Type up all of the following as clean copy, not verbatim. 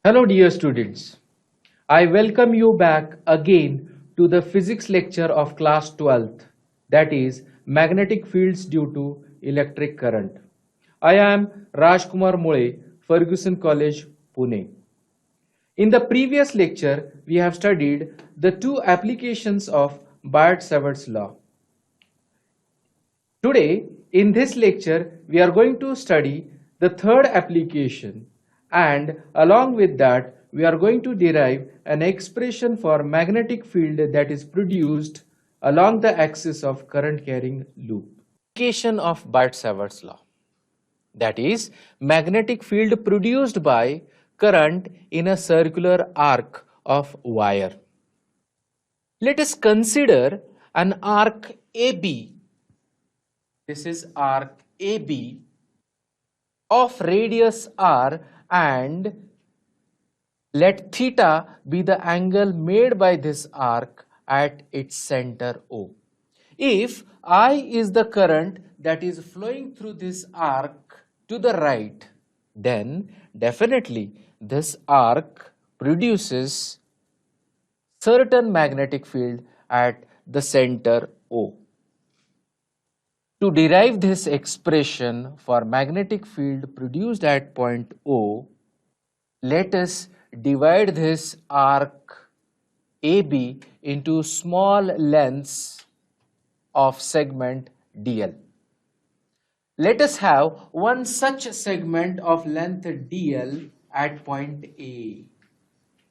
Hello dear students, I welcome you back again to the physics lecture of class 12th, that is magnetic fields due to electric current. I am Rajkumar Mule, Ferguson College, Pune. In the previous lecture, we have studied the two applications of Biot-Savart's law. Today, in this lecture, we are going to study the third application, and along with that, we are going to derive an expression for magnetic field that is produced along the axis of current carrying loop. Application of Biot-Savart's law, that is magnetic field produced by current in a circular arc of wire. Let us consider an arc AB. This is arc AB of radius r, and let theta be the angle made by this arc at its center O. If I is the current that is flowing through this arc to the right, then definitely this arc produces certain magnetic field at the center O. To derive this expression for magnetic field produced at point O, let us divide this arc AB into small lengths of segment DL. Let us have one such segment of length DL at point A.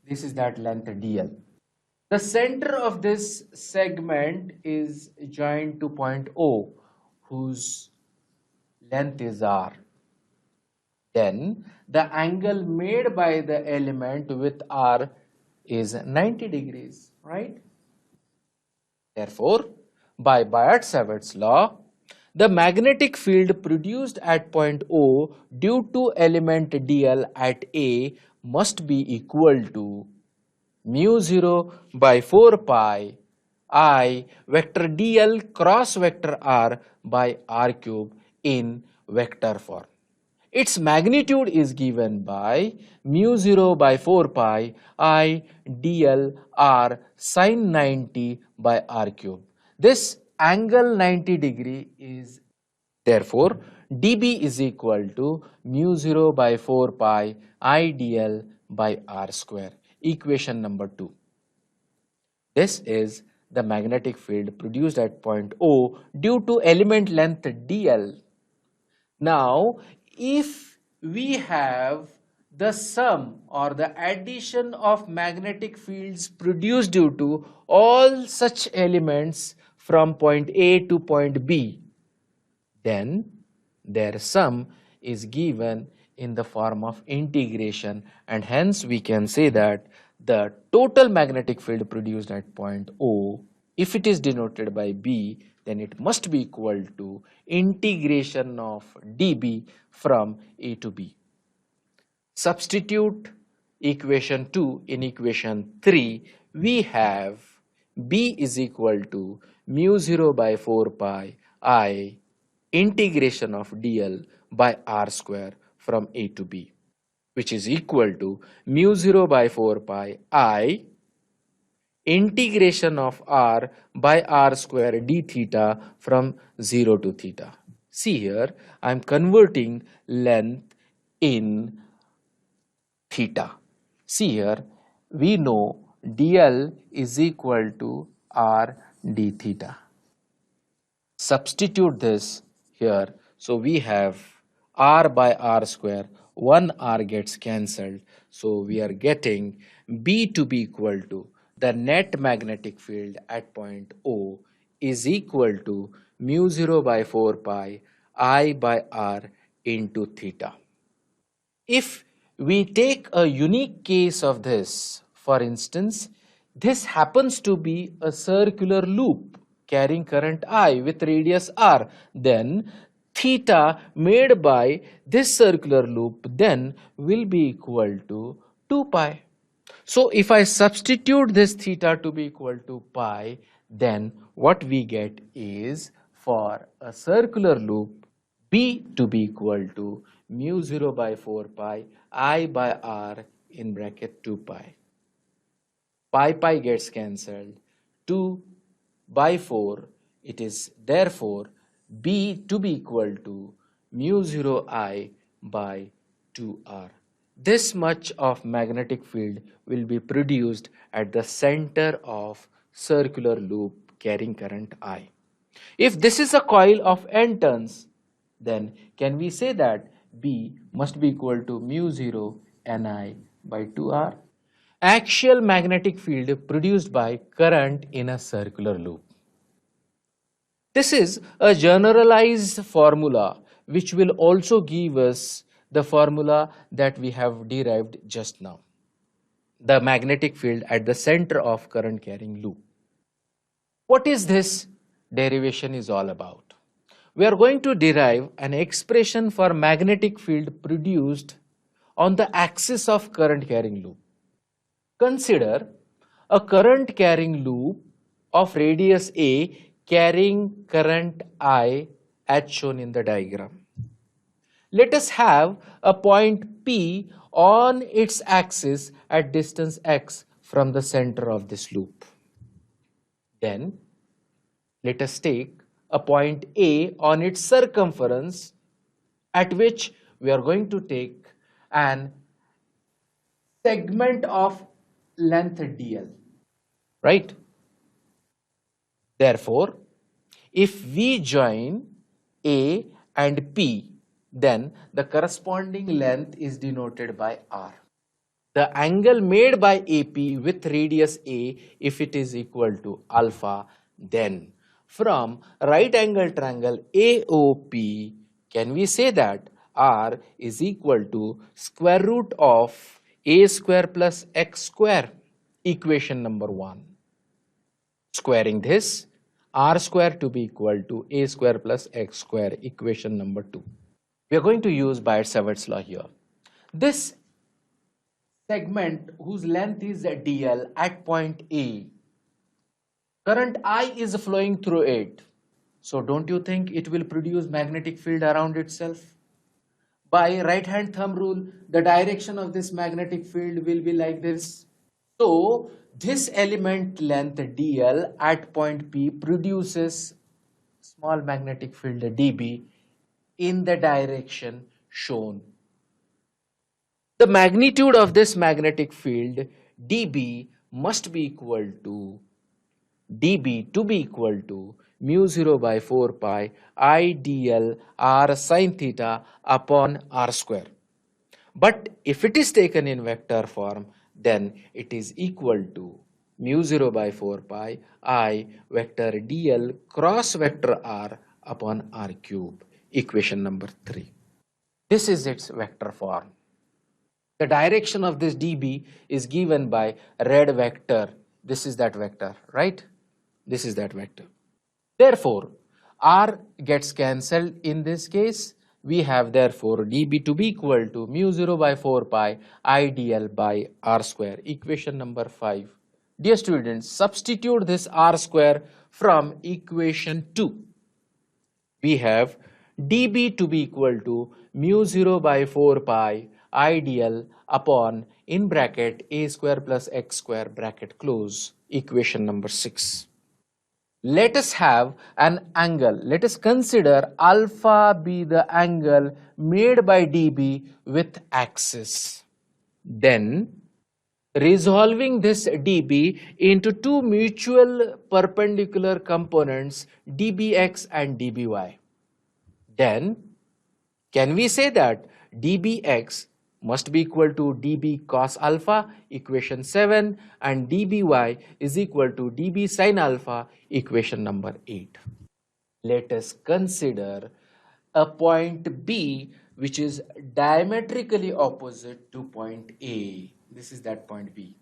This is that length DL. The center of this segment is joined to point O, whose length is r. Then the angle made by the element with r is 90 degrees, right? Therefore, by Biot-Savart's law, the magnetic field produced at point O due to element dl at A must be equal to mu 0 by 4 pi I vector dl cross vector r by r cube in vector form. Its magnitude is given by mu 0 by 4 pi I dl r sin 90 by r cube. This angle 90 degree is, therefore dB is equal to mu 0 by 4 pi I dl by r square. Equation number 2. This is the magnetic field produced at point O due to element length dl. Now, if we have the sum or the addition of magnetic fields produced due to all such elements from point A to point B, then their sum is given in the form of integration, and hence we can say that the total magnetic field produced at point O, if it is denoted by B, then it must be equal to integration of dB from A to B. Substitute equation 2 in equation 3, we have B is equal to mu 0 by 4 pi I integration of dl by r square from A to B, which is equal to mu 0 by 4 pi I integration of r by r square d theta from 0 to theta. See here, I am converting length in theta. See here, we know dl is equal to r d theta. Substitute this here, so we have r by r square, one r gets cancelled, so we are getting B to be equal to the net magnetic field at point O is equal to mu 0 by 4 pi I by r into theta. If we take a unique case of this, for instance, this happens to be a circular loop carrying current I with radius r, then theta made by this circular loop then will be equal to 2 pi. So if I substitute this theta to be equal to pi, then what we get is, for a circular loop, B to be equal to mu 0 by 4 pi I by r in bracket 2 pi. Pi gets cancelled. 2 by 4, it is therefore B to be equal to mu 0 I by 2R. This much of magnetic field will be produced at the center of circular loop carrying current I. If this is a coil of n turns, then can we say that B must be equal to mu 0 Ni by 2R? Axial magnetic field produced by current in a circular loop. This is a generalized formula which will also give us the formula that we have derived just now. The magnetic field at the center of current carrying loop. What is this derivation is all about? We are going to derive an expression for magnetic field produced on the axis of current carrying loop. Consider a current carrying loop of radius A carrying current I as shown in the diagram. Let us have a point P on its axis at distance x from the center of this loop. Then let us take a point A on its circumference at which we are going to take an segment of length dl, right? Therefore, if we join A and P, then the corresponding length is denoted by R. The angle made by AP with radius A, if it is equal to alpha, then from right angle triangle AOP, can we say that R is equal to square root of A square plus X square, equation number 1. Squaring this, R square to be equal to A square plus X square, equation number 2. We are going to use Biot-Savart's law here. This segment whose length is dl at point A, current I is flowing through it. So don't you think it will produce magnetic field around itself? By right hand thumb rule, the direction of this magnetic field will be like this. So this element length dl at point P produces small magnetic field dB in the direction shown. The magnitude of this magnetic field dB must be equal to dB to be equal to mu 0 by 4 pi I dl r sin theta upon r square. But if it is taken in vector form, then it is equal to mu 0 by 4 pi I vector dl cross vector r upon r cube, equation number 3. This is its vector form. The direction of this dB is given by red vector. This is that vector, right? This is that vector. Therefore, r gets cancelled in this case. We have therefore dB to be equal to mu 0 by 4 pi I dl by r square, equation number 5. Dear students, substitute this r square from equation 2. We have dB to be equal to mu 0 by 4 pi I dl upon in bracket a square plus x square bracket close, equation number 6. Let us have an angle. Let us consider alpha be the angle made by dB with axis. Then resolving this dB into two mutual perpendicular components dBx and dBy. Then can we say that dBx must be equal to dB cos alpha, equation 7, and dBy is equal to dB sin alpha, equation number 8. Let us consider a point B which is diametrically opposite to point A. This is that point B.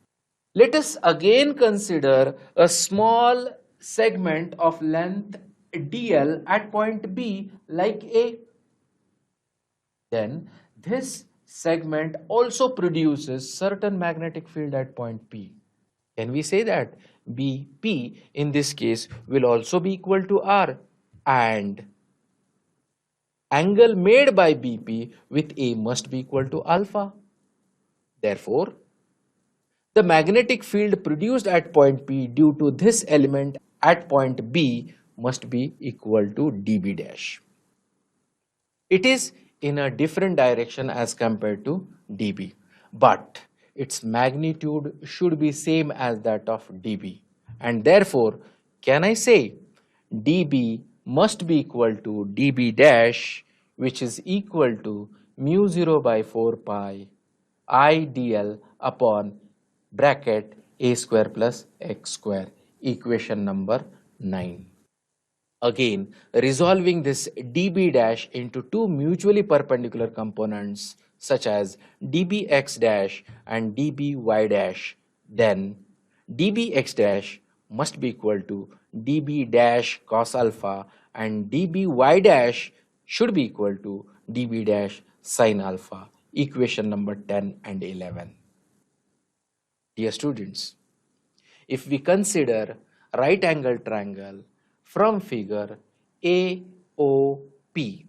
Let us again consider a small segment of length dl at point B like A. Then this segment also produces certain magnetic field at point P. Can we say that BP in this case will also be equal to R, and angle made by BP with A must be equal to alpha? Therefore, the magnetic field produced at point P due to this element at point B must be equal to dB dash. It is in a different direction as compared to dB, but its magnitude should be same as that of dB, and therefore can I say dB must be equal to dB dash, which is equal to mu 0 by 4 pi I dl upon bracket a square plus x square, equation number 9. Again, resolving this dB dash into two mutually perpendicular components such as dBx dash and dBy dash, then dBx dash must be equal to dB dash cos alpha and dBy dash should be equal to dB dash sin alpha, equation number 10 and 11. Dear students, if we consider right angle triangle from figure AOP,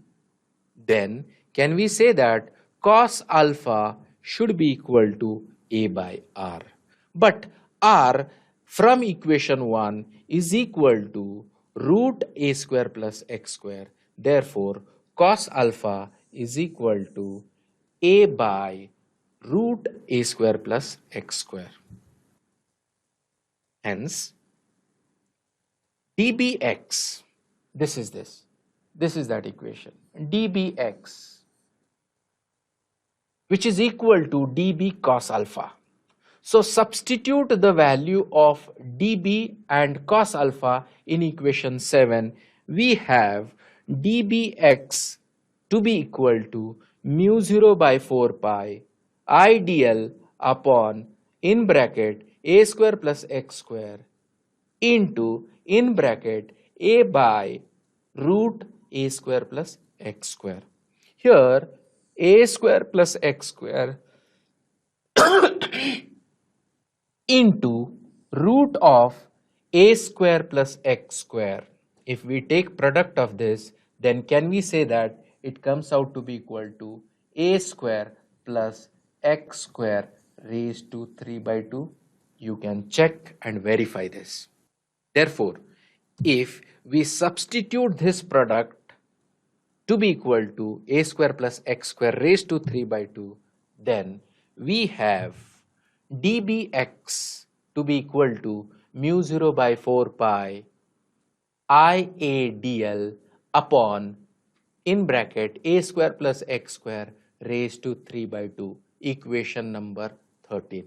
then can we say that cos alpha should be equal to A by R? But R from equation 1 is equal to root A square plus x square. Therefore, cos alpha is equal to A by root A square plus x square. Hence, dBx, this is that equation, dBx, which is equal to dB cos alpha. So substitute the value of dB and cos alpha in equation 7. We have dBx to be equal to mu 0 by 4 pi I dl upon in bracket a square plus x square into in bracket a by root a square plus x square. Here a square plus x square into root of a square plus x square. If we take product of this, then can we say that it comes out to be equal to a square plus x square raised to 3 by 2? You can check and verify this. Therefore, if we substitute this product to be equal to a square plus x square raised to 3 by 2, then we have dBx to be equal to mu 0 by 4 pi IA dl upon in bracket a square plus x square raised to 3 by 2, equation number 13.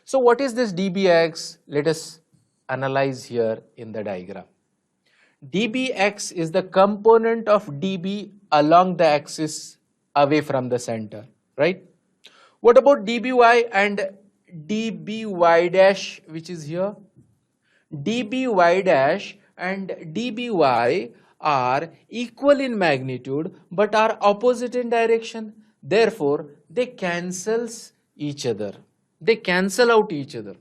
So what is this dBx? Let us analyze here in the diagram. dBx is the component of dB along the axis away from the center, right? What about dBy and dBy dash, which is here? dBy dash and dBy are equal in magnitude but are opposite in direction. Therefore, they cancels each other. They cancel out each other.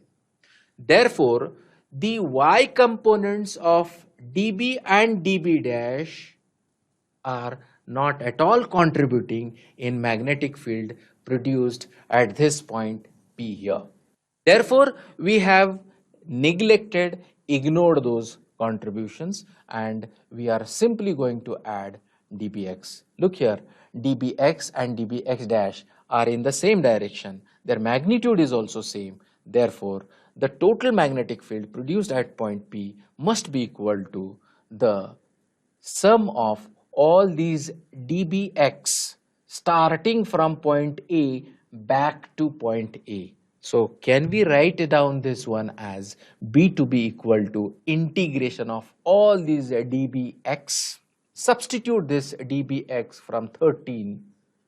Therefore, the y components of dB and dB dash are not at all contributing in magnetic field produced at this point P here. Therefore, we have neglected, ignored those contributions, and we are simply going to add dBx. Look here, dBx and dBx dash are in the same direction. Their magnitude is also same. Therefore, the total magnetic field produced at point P must be equal to the sum of all these dBx starting from point A back to point A. So can we write down this one as B to be equal to integration of all these dBx? Substitute this dBx from 13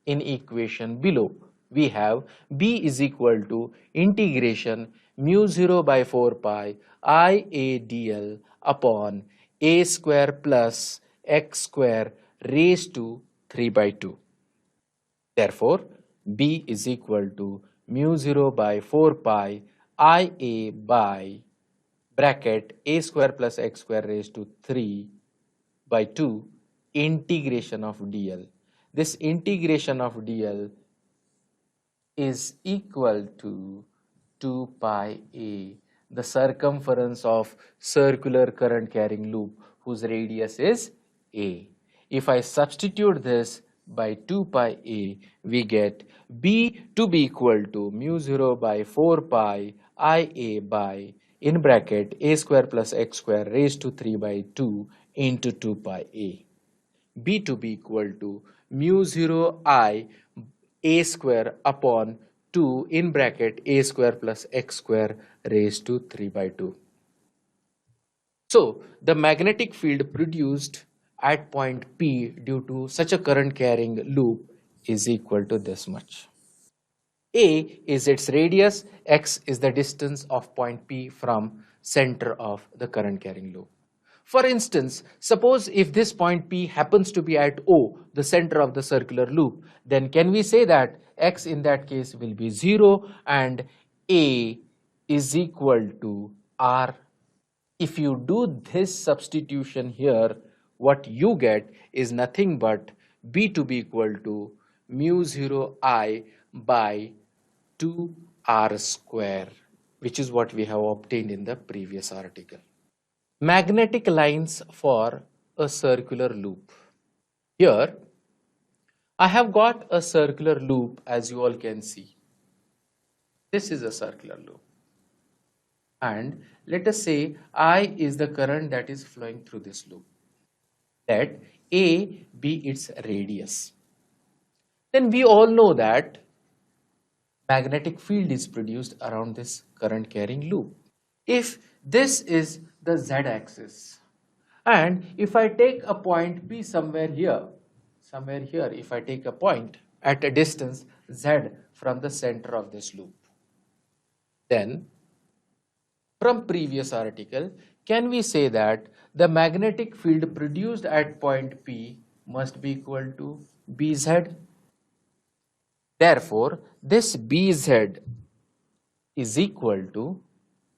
in equation below. We have B is equal to integration mu 0 by 4 pi IA dl upon a square plus x square raised to 3 by 2. Therefore, B is equal to mu 0 by 4 pi IA by bracket a square plus x square raised to 3 by 2 integration of dl. This integration of dl is equal to 2 pi a, the circumference of circular current carrying loop whose radius is a. If I substitute this by 2 pi a, we get b to be equal to mu 0 by 4 pi ia by in bracket a square plus x square raised to 3 by 2 into 2 pi a. B to be equal to mu 0 I a square upon 2 in bracket a square plus x square raised to 3 by 2. So the magnetic field produced at point P due to such a current carrying loop is equal to this much. A is its radius, x is the distance of point P from center of the current carrying loop. For instance, suppose if this point P happens to be at O, the center of the circular loop, then can we say that x in that case will be 0 and A is equal to R? If you do this substitution here, what you get is nothing but B to be equal to mu 0 I by 2R square, which is what we have obtained in the previous article. Magnetic lines for a circular loop. Here, I have got a circular loop as you all can see. This is a circular loop. And let us say I is the current that is flowing through this loop. Let A be its radius. Then we all know that magnetic field is produced around this current carrying loop. If this is the z-axis and if I take a point P somewhere here, if I take a point at a distance z from the center of this loop, then from previous article, can we say that the magnetic field produced at point P must be equal to Bz? Therefore, this Bz is equal to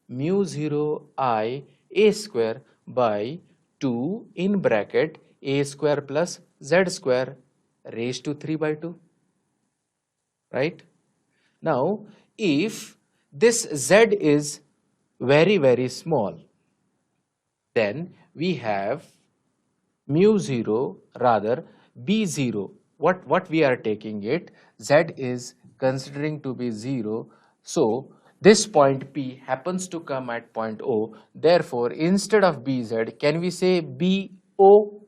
mu 0 I a square by 2 in bracket a square plus z square raised to 3 by 2. Right? Now, if this z is very small, then we have mu 0 rather b0. What we are taking it, z is considering to be 0, so this point P happens to come at point O. Therefore, instead of bz, can we say bo?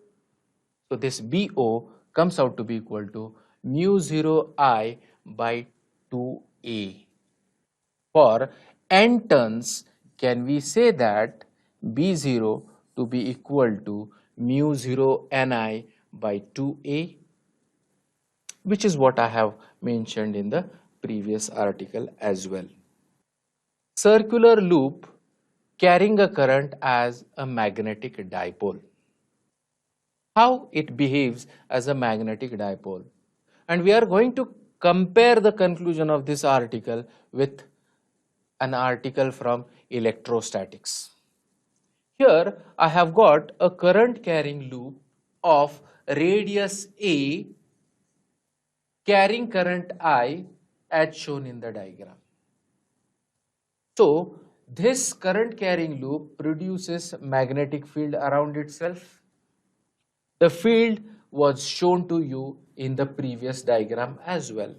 So this bo comes out to be equal to mu 0 I by 2a. For n turns, can we say that b0 to be equal to mu 0 ni by 2a, which is what I have mentioned in the previous article as well. Circular loop carrying a current as a magnetic dipole. How it behaves as a magnetic dipole. And we are going to compare the conclusion of this article with an article from electrostatics. Here I have got a current carrying loop of radius A carrying current I as shown in the diagram. So this current carrying loop produces magnetic field around itself. The field was shown to you in the previous diagram as well.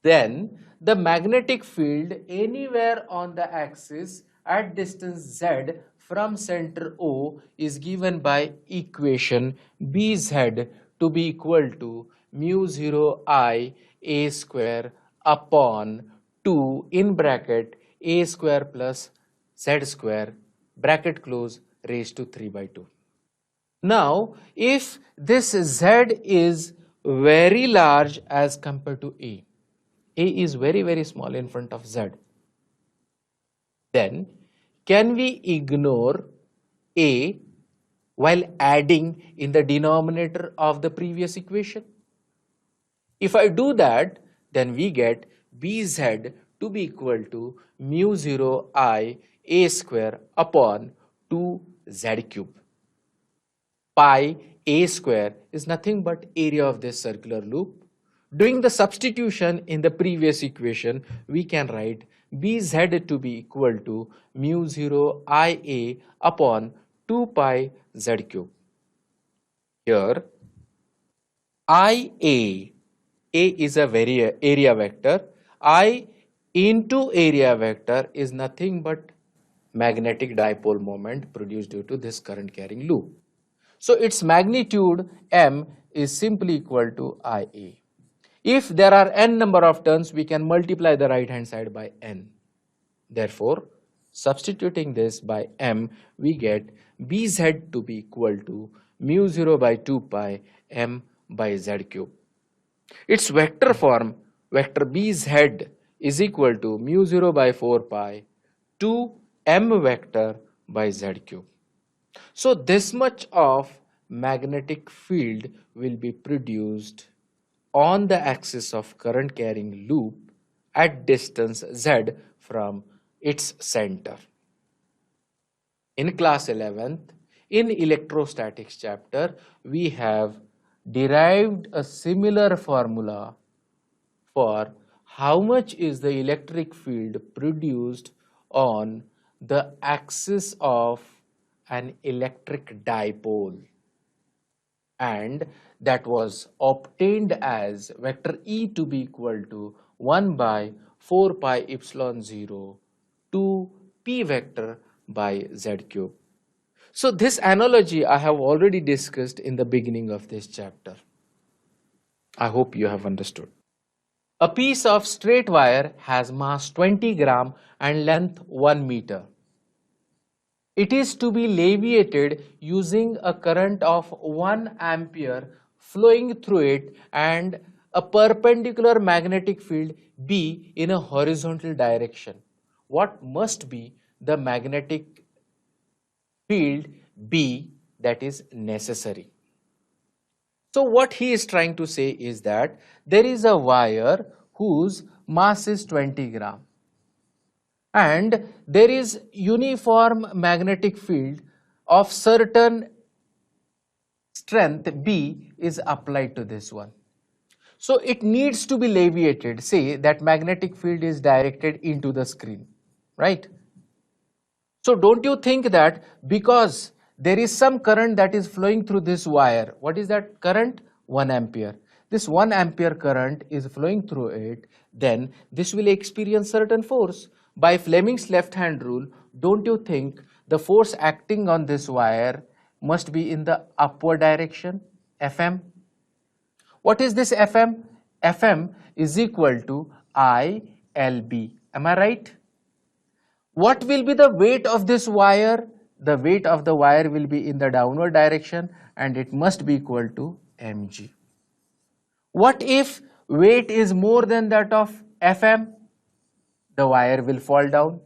Then the magnetic field anywhere on the axis at distance z from center O is given by equation Bz to be equal to mu 0 I a square upon 2 in bracket a square plus z square bracket close raised to 3 by 2. Now, if this z is very large as compared to a is very small in front of z, then can we ignore a while adding in the denominator of the previous equation? If I do that, then we get Bz to be equal to mu 0 I a square upon 2z cube. Pi a square is nothing but area of this circular loop. Doing the substitution in the previous equation, we can write Bz to be equal to mu 0 Ia upon 2 pi z cube. Here, Ia, A is a area vector. I into area vector is nothing but magnetic dipole moment produced due to this current carrying loop. So its magnitude M is simply equal to Ia. If there are n number of turns, we can multiply the right hand side by n. Therefore, substituting this by m, we get Bz to be equal to mu 0 by 2 pi m by z cube. Its vector form, vector Bz is equal to mu 0 by 4 pi 2 m vector by z cube. So this much of magnetic field will be produced on the axis of current carrying loop at distance z from its center. In class 11th, in electrostatics chapter, we have derived a similar formula for how much is the electric field produced on the axis of an electric dipole, and that was obtained as vector E to be equal to 1 by 4 pi epsilon 0 to P vector by Z cube. So this analogy I have already discussed in the beginning of this chapter. I hope you have understood. A piece of straight wire has mass 20 gram and length 1 meter. It is to be leviated using a current of 1 ampere flowing through it and a perpendicular magnetic field B in a horizontal direction. What must be the magnetic field B that is necessary? So what he is trying to say is that there is a wire whose mass is 20 gram. And there is uniform magnetic field of certain strength B is applied to this one. So it needs to be leviated. Say that magnetic field is directed into the screen, right? So don't you think that because there is some current that is flowing through this wire, what is that current? 1 ampere. This 1 ampere current is flowing through it, then this will experience certain force. By Fleming's left hand rule, don't you think the force acting on this wire must be in the upward direction, Fm? What is this Fm? Fm is equal to ILB. Am I right? What will be the weight of this wire? The weight of the wire will be in the downward direction and it must be equal to mg. What if weight is more than that of Fm? The wire will fall down.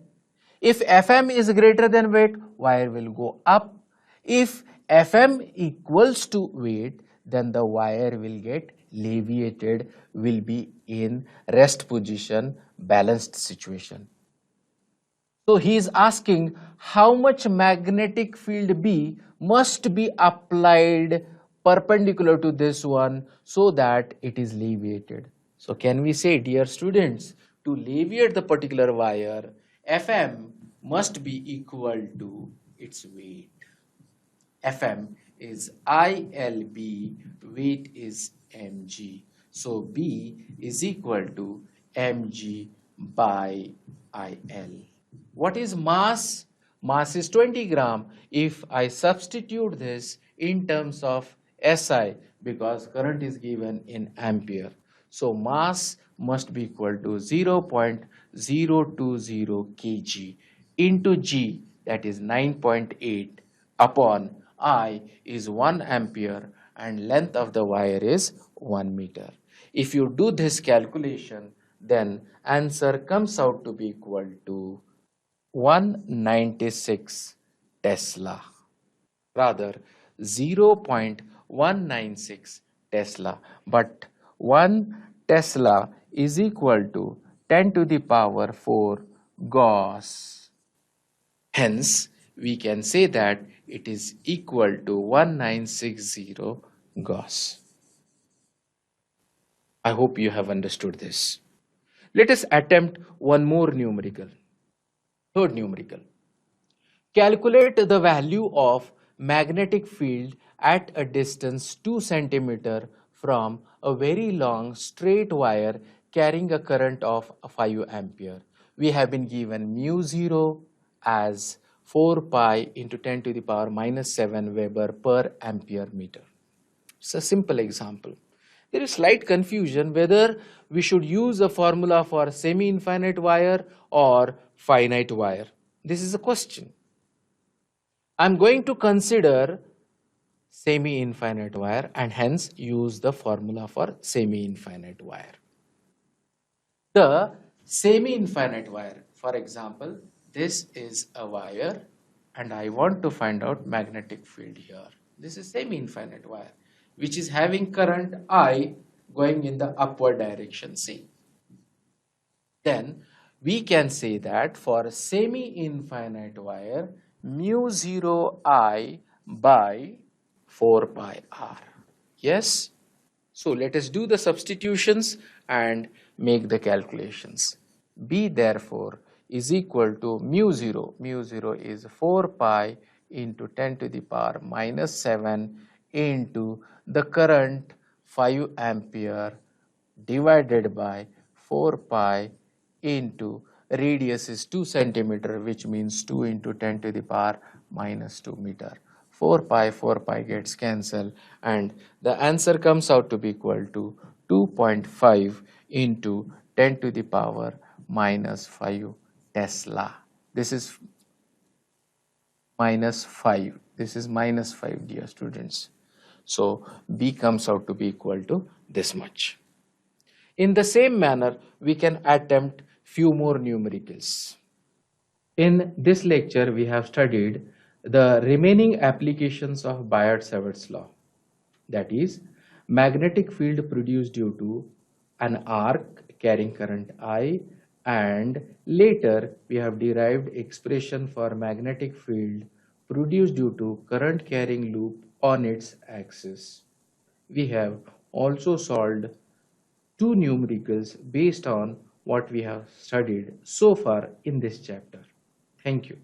If Fm is greater than weight, wire will go up. If Fm equals to weight, then the wire will get leviated, will be in rest position, balanced situation. So he is asking how much magnetic field B must be applied perpendicular to this one so that it is leviated. So can we say, dear students, to leviate the particular wire, Fm must be equal to its weight. Fm is ILB, weight is mg. So B is equal to mg by IL. What is mass? Mass is 20 gram. If I substitute this in terms of SI, because current is given in ampere, so mass must be equal to 0.020 kg into G, that is 9.8, upon I is 1 ampere and length of the wire is 1 meter. If you do this calculation, then answer comes out to be equal to 196 Tesla, rather 0.196 Tesla, but 1 Tesla is equal to 10 to the power 4 Gauss. Hence, we can say that it is equal to 1960 Gauss. I hope you have understood this. Let us attempt one more numerical. Third numerical. Calculate the value of magnetic field at a distance 2 centimeter from a very long straight wire carrying a current of 5 ampere. We have been given mu 0 as 4 pi into 10 to the power minus 7 Weber per ampere meter. It's a simple example. There is slight confusion whether we should use a formula for semi-infinite wire or finite wire. This is a question. I'm going to consider semi-infinite wire and hence use the formula for semi-infinite wire. The semi-infinite wire, for example, this is a wire and I want to find out magnetic field here. This is semi-infinite wire which is having current I going in the upward direction C. Then we can say that for semi-infinite wire, mu 0 I by 4 pi r. Yes? So let us do the substitutions and make the calculations. B therefore is equal to mu 0. Mu 0 is 4 pi into 10 to the power minus 7 into the current 5 ampere divided by 4 pi into radius is 2 centimeter, which means 2 into 10 to the power minus 2 meter. 4 pi gets cancelled and the answer comes out to be equal to 2.5 into 10 to the power minus 5 Tesla. This is minus 5. This is minus 5, dear students. So B comes out to be equal to this much. In the same manner, we can attempt few more numericals. In this lecture, we have studied the remaining applications of Biot-Savart's law. That is, magnetic field produced due to an arc carrying current I, and later we have derived expression for magnetic field produced due to current carrying loop on its axis. We have also solved two numericals based on what we have studied so far in this chapter. Thank you.